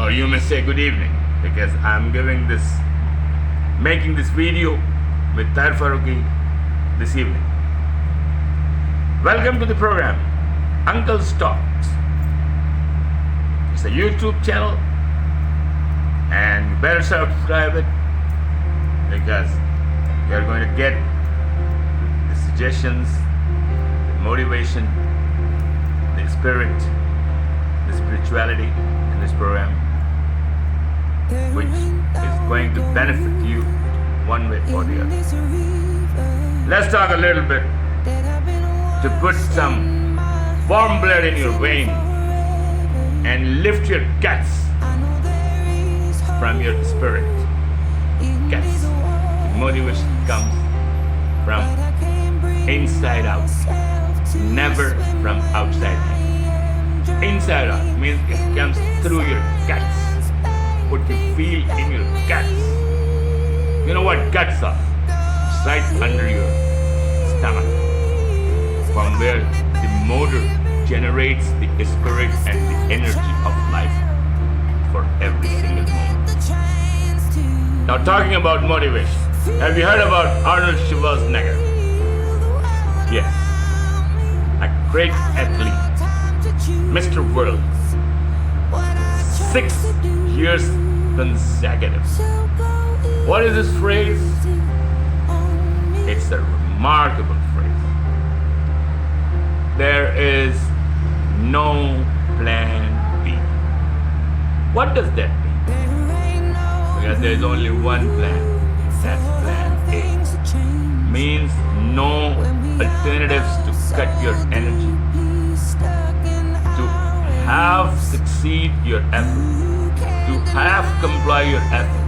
or you may say good evening, because I'm making this video with Tahir Farooqi this evening. Welcome to the program, Uncle's Talks. It's a YouTube channel, and you better subscribe it, because you're going to get the suggestions, the motivation, the spirit, the spirituality in this program, which is going to benefit you one way or the other. Let's talk a little bit to put some warm blood in your vein and lift your guts from your spirit. Guts. The motivation comes from inside out, never from outside in. Inside out means it comes through your guts. What you feel in your guts. You know what guts are? It's right under your stomach, from where the motor generates the spirit and the energy of life for every single moment. Now, talking about motivation, have you heard about Arnold Schwarzenegger? Yes, a great athlete, Mr. World, 6 years consecutive. What is this phrase? It's a remarkable phrase. There is no plan B. What does that mean? Because there is only one plan. That's plan A. Means no alternatives to cut your energy, to have succeed your effort, to have comply your effort,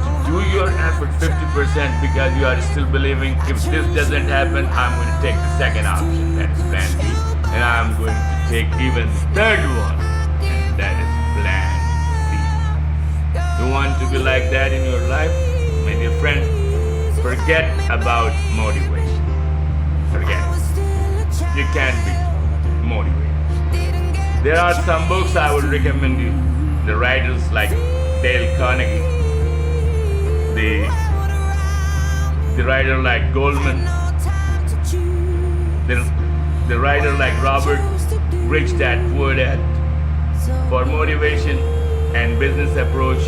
to do your effort 50% because you are still believing if this doesn't happen, I'm going to take the second option, that is plan B, and I'm going to take even the third one, and that is plan C. You want to be like that in your life? My dear friend, forget about motivation. Forget it. You can't be motivated. There are some books I would recommend you. The writers like Dale Carnegie, the writer like Goldman, the writer like Robert, Rich Dad Poor Dad, for motivation and business approach,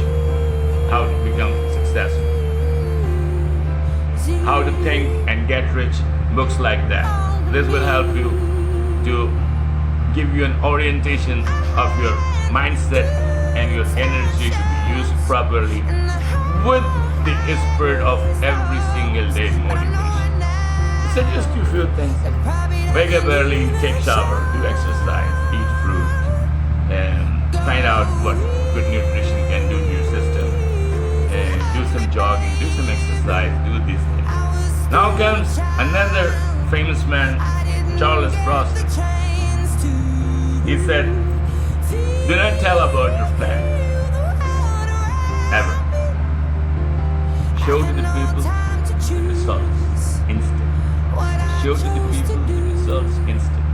how to become successful, how to think and get rich, books like that. This will help you to give you an orientation of your mindset and your energy to be used properly with the spirit of every single day motivation. Suggest you few things. Wake up early, take shower, do exercise, eat fruit, and find out what good nutrition can do to your system. And do some jogging, do some exercise, do these things. Now comes another famous man, Charles Bronson. He said, do not tell about your plan, ever. Show to the people the results instant. Show to the people the results instant.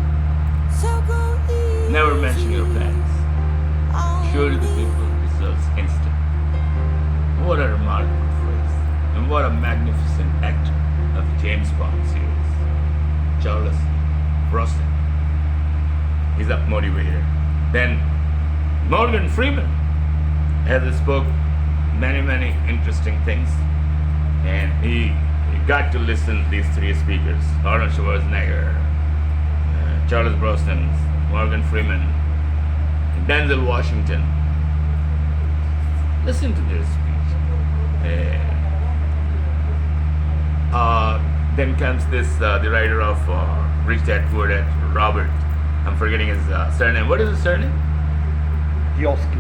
Never mention your plans. Show to the people the results instant. What a remarkable phrase, and what a magnificent actor of the James Bond series, Charles Bronson. He's a motivator. Then Morgan Freeman has spoke many interesting things, and he got to listen to these three speakers: Arnold Schwarzenegger, Charles Bronson, Morgan Freeman, and Denzel Washington. Listen to their speech. Then comes this the writer of Rich Dad Poor Dad, Robert. I'm forgetting his surname. What is his surname? Kiyosaki.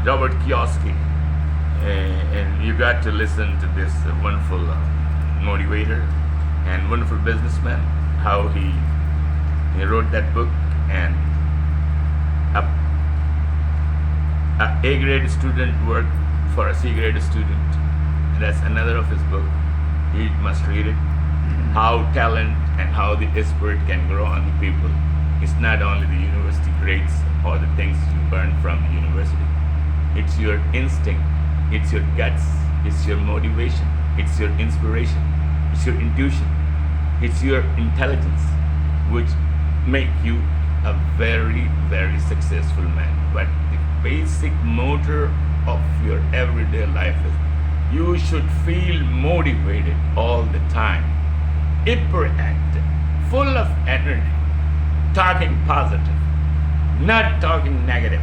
Robert Kiyosaki. And you got to listen to this wonderful motivator and wonderful businessman, how he wrote that book, and a A-grade student worked for a C-grade student. That's another of his book. You must read it. How talent and how the spirit can grow on the people. It's not only the university grades or the things you learn from the university. It's your instinct, it's your guts, it's your motivation, it's your inspiration, it's your intuition, it's your intelligence, which make you a very, very successful man. But the basic motor of your everyday life is you should feel motivated all the time, hyperactive, full of energy, talking positive, not talking negative.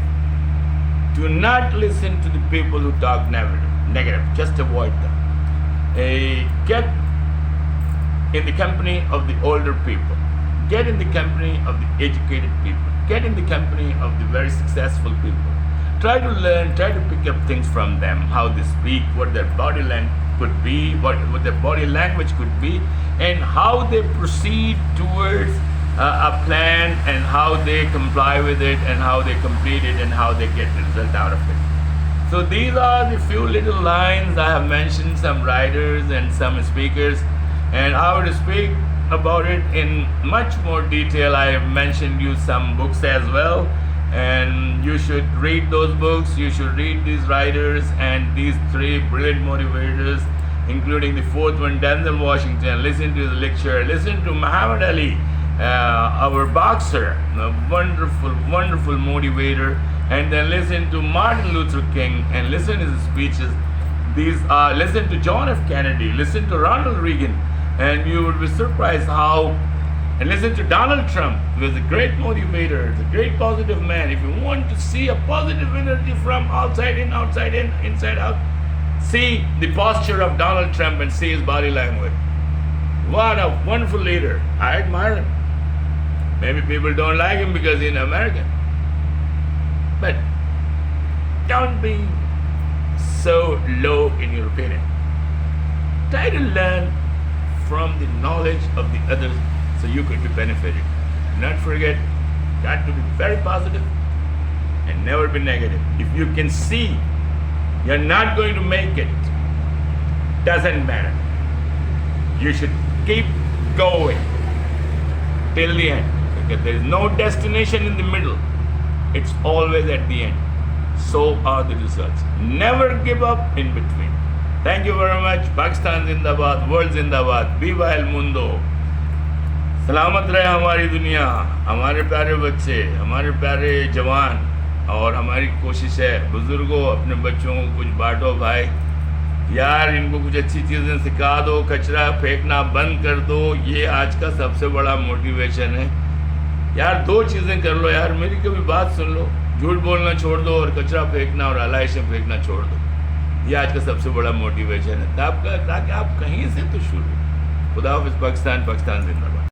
Do not listen to the people who talk negative. Just avoid them. Get in the company of the older people. Get in the company of the educated people. Get in the company of the very successful people. Try to learn, try to pick up things from them, how they speak, what their body language could be, what their body language could be, and how they proceed towards a plan, and how they comply with it, and how they complete it, and how they get the result out of it. So these are the few little lines. I have mentioned some writers and some speakers, and I would speak about it in much more detail. I have mentioned you some books as well, and you should read those books. You should read these writers and these three brilliant motivators, including the fourth one, Denzel Washington. Listen to the lecture. Listen to Muhammad Ali, our boxer, a wonderful, wonderful motivator. And then listen to Martin Luther King and listen to his speeches. Listen to John F. Kennedy. Listen to Ronald Reagan, and you would be surprised how. And listen to Donald Trump, who is a great motivator, a great positive man. If you want to see a positive energy from outside in, inside out, see the posture of Donald Trump and see his body language. What a wonderful leader. I admire him. Maybe people don't like him because he's an American. But don't be so low in your opinion. Try to learn from the knowledge of the others so you could be benefited. Do not forget, got to be very positive and never be negative. If you can see you're not going to make it, doesn't matter. You should keep going till the end, because there is no destination in the middle. It's always at the end. So are the results. Never give up in between. Thank you very much. Pakistan Zindabad, World Zindabad, Viva el Mundo. सलामत रहे हमारी दुनिया, हमारे प्यारे बच्चे, हमारे प्यारे जवान, और हमारी कोशिश है बुजुर्गों अपने बच्चों को कुछ बांटो भाई यार, इनको कुछ अच्छी चीज़ें सिखा दो, कचरा फेंकना बंद कर दो। ये आज का सबसे बड़ा मोटिवेशन है यार। 2 चीज़ें कर लो यार, मेरी कभी बात सुन लो, झूठ बोलना छोड़ दो और कचरा फेंकना और आलाइशें फेंकना छोड़ दो। ये आज का सबसे बड़ा मोटिवेशन है ताकि आप कहीं से तो शुरू। खुदा हाफिज़। पाकिस्तान जिंदाबाद।